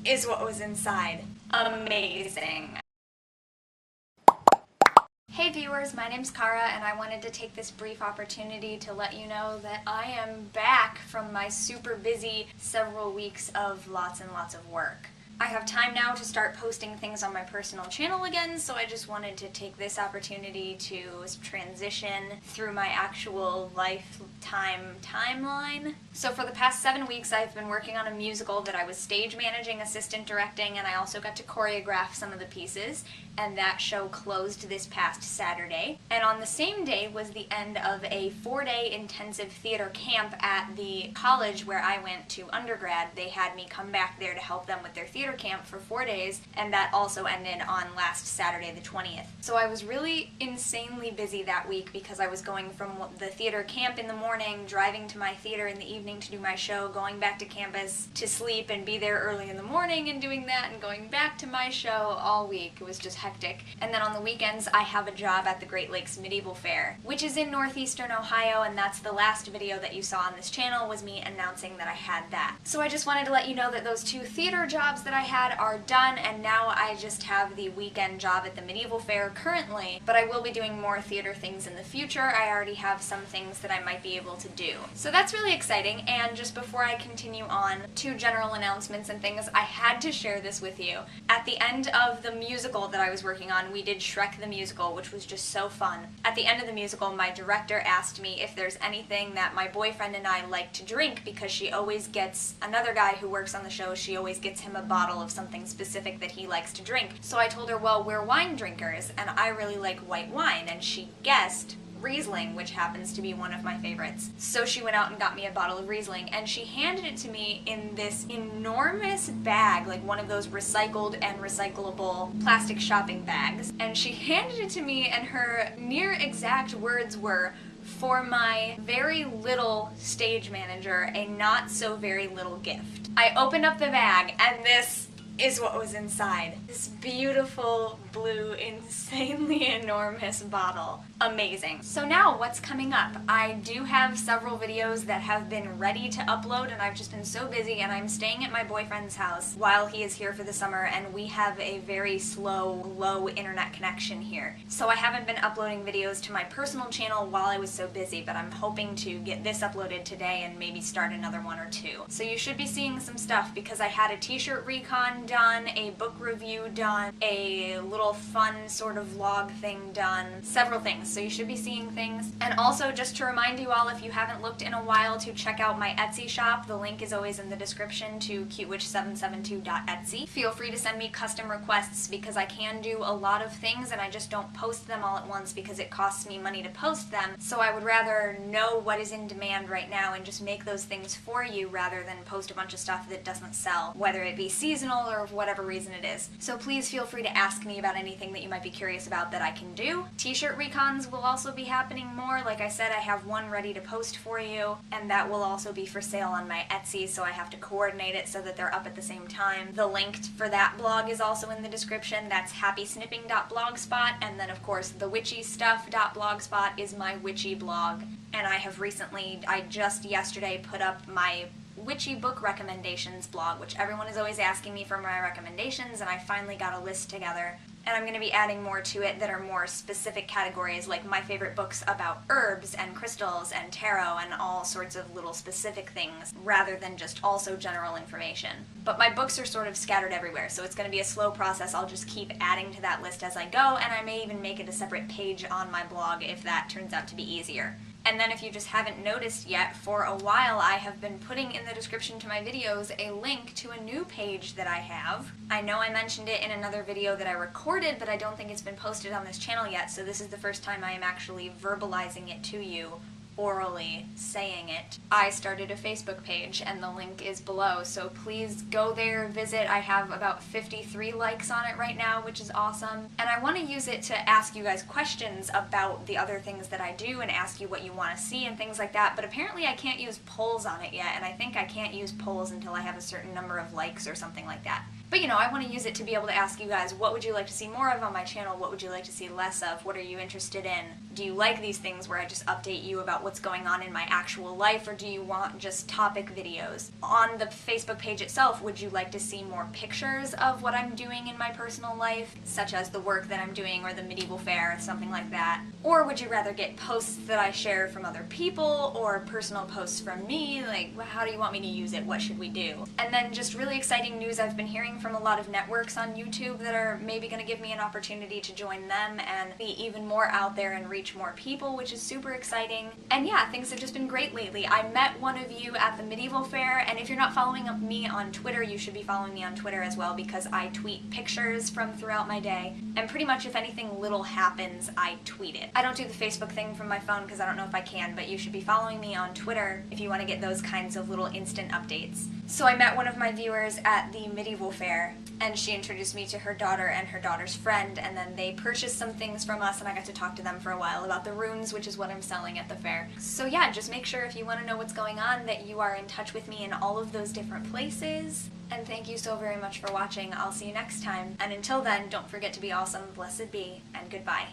is what was inside. Amazing. Hey viewers, my name's Cara and I wanted to take this brief opportunity to let you know that I am back from my super busy several weeks of lots and lots of work. I have time now to start posting things on my personal channel again, so I just wanted to take this opportunity to transition through my actual lifetime timeline. So for the past 7 weeks I've been working on a musical that I was stage managing, assistant directing, and I also got to choreograph some of the pieces, and that show closed this past Saturday. And on the same day was the end of a 4-day intensive theater camp at the college where I went to undergrad. They had me come back there to help them with their theater camp for 4 days, and that also ended on last Saturday the 20th. So I was really insanely busy that week because I was going from the theater camp in the morning, driving to my theater in the evening to do my show, going back to campus to sleep and be there early in the morning and doing that, and going back to my show all week. It was just hectic. And then on the weekends I have a job at the Great Lakes Medieval Fair, which is in northeastern Ohio, and that's the last video that you saw on this channel was me announcing that I had that. So I just wanted to let you know that those 2 theater jobs that I had are done, and now I just have the weekend job at the Medieval Fair currently, but I will be doing more theater things in the future. I already have some things that I might be able to do. So that's really exciting, and just before I continue on to general announcements and things, I had to share this with you. At the end of the musical that I was working on, we did Shrek the Musical, which was just so fun. At the end of the musical, my director asked me if there's anything that my boyfriend and I like to drink, because she always gets, another guy who works on the show, she always gets him a bottle of something specific that he likes to drink. So I told her, well, we're wine drinkers, and I really like white wine, and she guessed Riesling, which happens to be one of my favorites. So she went out and got me a bottle of Riesling, and she handed it to me in this enormous bag, like one of those recycled and recyclable plastic shopping bags. And she handed it to me, and her near exact words were, "For my very little stage manager, a not so very little gift." I opened up the bag, and this is what was inside. This beautiful blue, insanely enormous bottle. Amazing. So now what's coming up? I do have several videos that have been ready to upload, and I've just been so busy, and I'm staying at my boyfriend's house while he is here for the summer, and we have a very slow, low internet connection here. So I haven't been uploading videos to my personal channel while I was so busy, but I'm hoping to get this uploaded today and maybe start another 1 or 2. So you should be seeing some stuff, because I had a t-shirt recon done, a book review done, a little fun sort of vlog thing done, several things, so you should be seeing things. And also, just to remind you all, if you haven't looked in a while, to check out my Etsy shop. The link is always in the description to cutewitch772.etsy. Feel free to send me custom requests, because I can do a lot of things and I just don't post them all at once because it costs me money to post them, so I would rather know what is in demand right now and just make those things for you rather than post a bunch of stuff that doesn't sell, whether it be seasonal or for whatever reason it is. So please feel free to ask me about anything that you might be curious about that I can do. T-shirt recons will also be happening more. Like I said, I have one ready to post for you, and that will also be for sale on my Etsy, so I have to coordinate it so that they're up at the same time. The link for that blog is also in the description. That's happysnipping.blogspot, and then of course thewitchystuff.blogspot is my witchy blog. And I just yesterday put up my witchy book recommendations blog, which everyone is always asking me for my recommendations, and I finally got a list together. And I'm going to be adding more to it that are more specific categories, like my favorite books about herbs and crystals and tarot and all sorts of little specific things, rather than just also general information. But my books are sort of scattered everywhere, so it's going to be a slow process. I'll just keep adding to that list as I go, and I may even make it a separate page on my blog if that turns out to be easier. And then if you just haven't noticed yet, for a while I have been putting in the description to my videos a link to a new page that I have. I know I mentioned it in another video that I recorded, but I don't think it's been posted on this channel yet, so this is the first time I am actually verbalizing it to you orally saying it. I started a Facebook page and the link is below, so please go there, visit. I have about 53 likes on it right now, which is awesome. And I want to use it to ask you guys questions about the other things that I do and ask you what you want to see and things like that, but apparently I can't use polls on it yet, and I think I can't use polls until I have a certain number of likes or something like that. But you know, I want to use it to be able to ask you guys, what would you like to see more of on my channel? What would you like to see less of? What are you interested in? Do you like these things where I just update you about about what's going on in my actual life, or do you want just topic videos? On the Facebook page itself, would you like to see more pictures of what I'm doing in my personal life, such as the work that I'm doing or the medieval fair, something like that? Or would you rather get posts that I share from other people or personal posts from me? Like, how do you want me to use it? What should we do? And then just really exciting news I've been hearing from a lot of networks on YouTube that are maybe going to give me an opportunity to join them and be even more out there and reach more people, which is super exciting. And yeah, things have just been great lately. I met one of you at the medieval fair, and if you're not following me on Twitter, you should be following me on Twitter as well, because I tweet pictures from throughout my day, and pretty much if anything little happens, I tweet it. I don't do the Facebook thing from my phone because I don't know if I can, but you should be following me on Twitter if you want to get those kinds of little instant updates. So I met one of my viewers at the medieval fair, and she introduced me to her daughter and her daughter's friend, and then they purchased some things from us, and I got to talk to them for a while about the runes, which is what I'm selling at the fair. So yeah, just make sure if you want to know what's going on that you are in touch with me in all of those different places. And thank you so very much for watching. I'll see you next time. And until then, don't forget to be awesome, blessed be, and goodbye.